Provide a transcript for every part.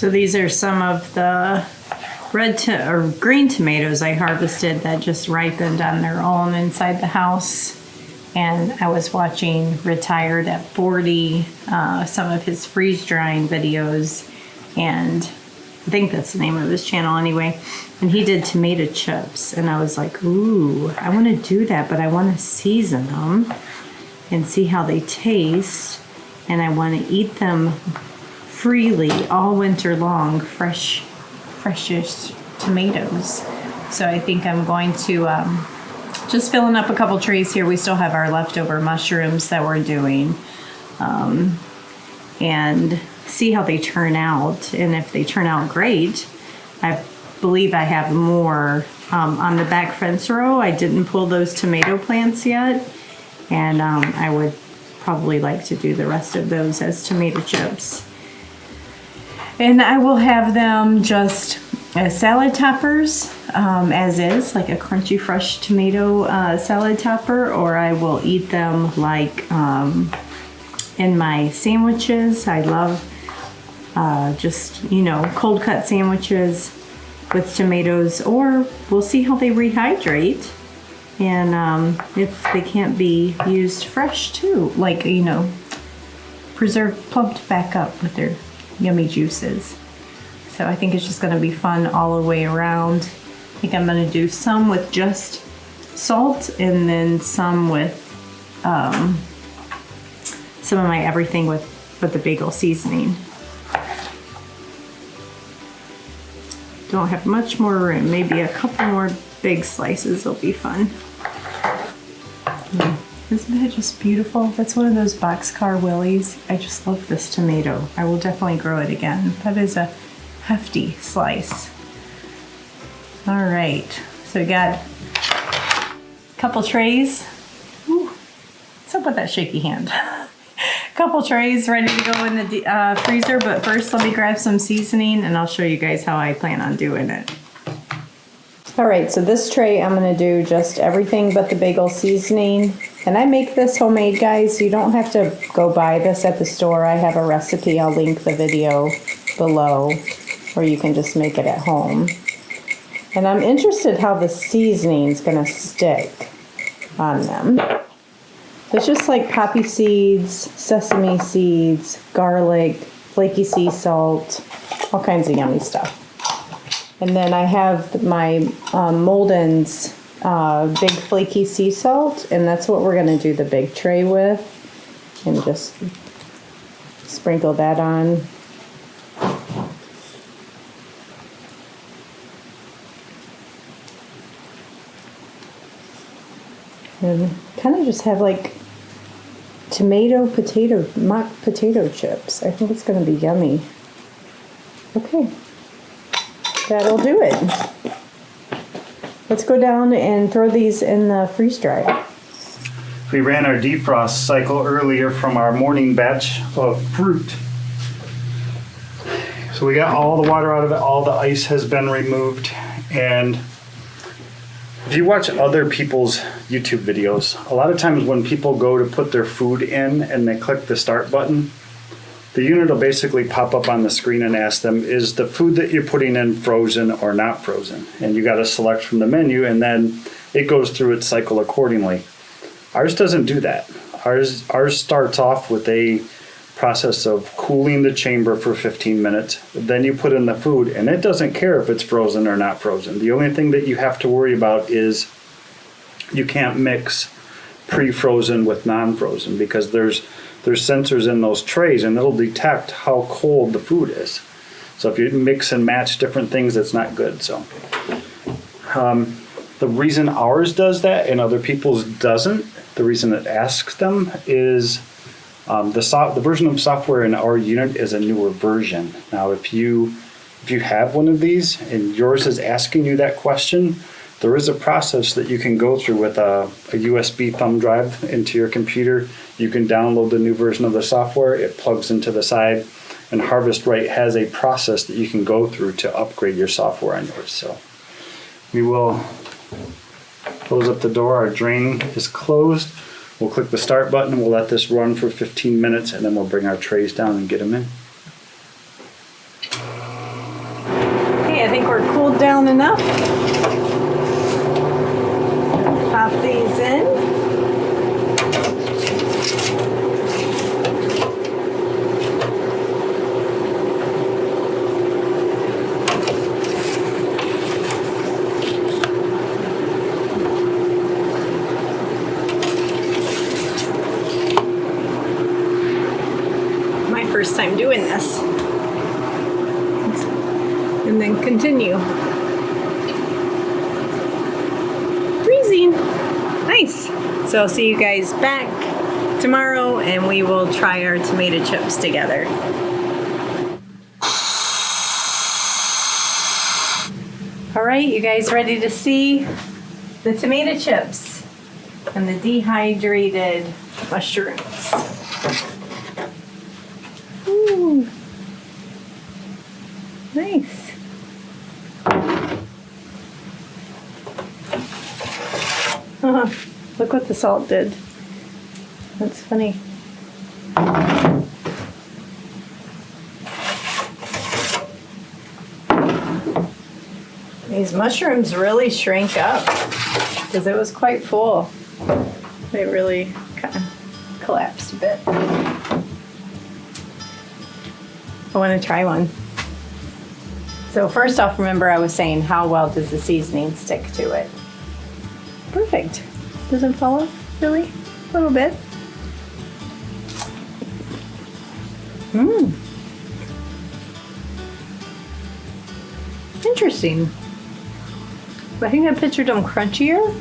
So these are some of the green tomatoes I harvested that just ripened on their own inside the house. And I was watching Retired at 40, some of his freeze drying videos, and I think that's the name of his channel anyway. And he did tomato chips, and I was like, ooh, I want to do that, but I want to season them and see how they taste. And I want to eat them freely all winter long, freshish tomatoes. So I think I'm going to just filling up a couple trays here. We still have our leftover mushrooms that we're doing, and see how they turn out. And if they turn out great, I believe I have more on the back fence row. I didn't pull those tomato plants yet, and I would probably like to do the rest of those as tomato chips. And I will have them just as salad toppers, as is, like a crunchy fresh tomato salad topper, or I will eat them like in my sandwiches. I love just, cold cut sandwiches with tomatoes, or we'll see how they rehydrate, and if they can't be used fresh too, like, plumped back up with their yummy juices. So I think it's just going to be fun all the way around. I think I'm going to do some with just salt, and then some with some of my everything with the bagel seasoning. Don't have much more room. Maybe a couple more big slices will be fun. Isn't that just beautiful? That's one of those boxcar willies. I just love this tomato. I will definitely grow it again. That is a hefty slice. All right, so we got a couple trays. Ooh, what's up with that shaky hand? A couple trays ready to go in the freezer, but first let me grab some seasoning and I'll show you guys how I plan on doing it. All right, so this tray I'm gonna do just everything but the bagel seasoning. And I make this homemade, guys. You don't have to go buy this at the store. I have a recipe. I'll link the video below, or you can just make it at home. And I'm interested how the seasoning's gonna stick on them. It's just like poppy seeds, sesame seeds, garlic, flaky sea salt, all kinds of yummy stuff. And then I have my Molden's big flaky sea salt, and that's what we're gonna do the big tray with. And just sprinkle that on. And kind of just have like mock potato chips. I think it's gonna be yummy. Okay, that'll do it. Let's go down and throw these in the freeze dryer. We ran our defrost cycle earlier from our morning batch of fruit. So we got all the water out of it, all the ice has been removed, and if you watch other people's YouTube videos, a lot of times when people go to put their food in and they click the start button, the unit will basically pop up on the screen and ask them, is the food that you're putting in frozen or not frozen? And you got to select from the menu, and then it goes through its cycle accordingly. Ours doesn't do that. Ours starts off with a process of cooling the chamber for 15 minutes. Then you put in the food, and it doesn't care if it's frozen or not frozen. The only thing that you have to worry about is you can't mix pre-frozen with non-frozen, because there's sensors in those trays, and it'll detect how cold the food is. So if you mix and match different things, it's not good. So the reason ours does that and other people's doesn't, the reason it asks them is the version of software in our unit is a newer version. Now, if you have one of these and yours is asking you that question, there is a process that you can go through with a USB thumb drive into your computer. You can download the new version of the software. It plugs into the side, and Harvest Right has a process that you can go through to upgrade your software on yours. So we will close up the door. Our drain is closed. We'll click the start button, and we'll let this run for 15 minutes, and then we'll bring our trays down and get them in. think we're cooled down enough. Pop these in. My first time doing this. And then continue. Freezing. Nice. So I'll see you guys back tomorrow and we will try our tomato chips together. All right, you guys ready to see the tomato chips and the dehydrated mushrooms? Ooh. Nice. Look what the salt did. That's funny. These mushrooms really shrank up because it was quite full. They really kind of collapsed a bit. I want to try one. So first off, remember I was saying how well does the seasoning stick to it? Perfect. Doesn't fall off, really? A little bit. Interesting. I think I pictured them crunchier.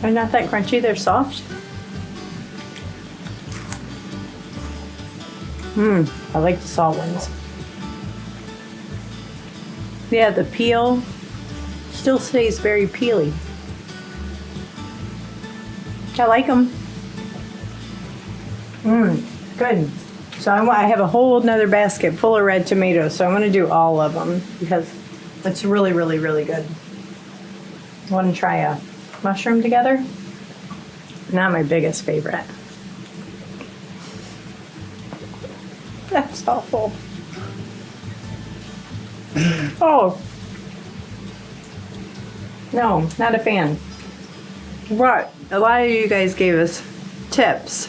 They're not that crunchy, they're soft. I like the salt ones. Yeah, the peel still stays very peely. I like them. Good. So I have a whole nother basket full of red tomatoes, so I'm gonna do all of them because it's really, really, really good. Want to try a mushroom together? Not my biggest favorite. That's awful. Oh. No, not a fan. But a lot of you guys gave us tips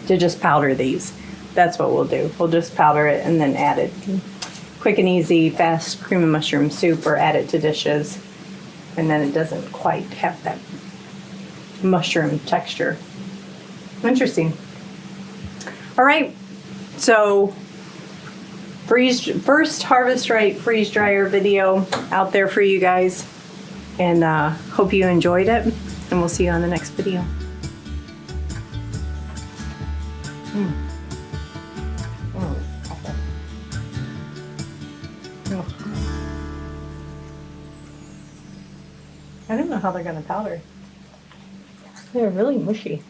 to just powder these. That's what we'll do. We'll just powder it and then add it. Quick and easy, fast cream of mushroom soup, or add it to dishes. And then it doesn't quite have that mushroom texture. Interesting. All right, so first Harvest Right freeze dryer video out there for you guys. And hope you enjoyed it. And we'll see you on the next video. I don't know how they're gonna powder. They're really mushy.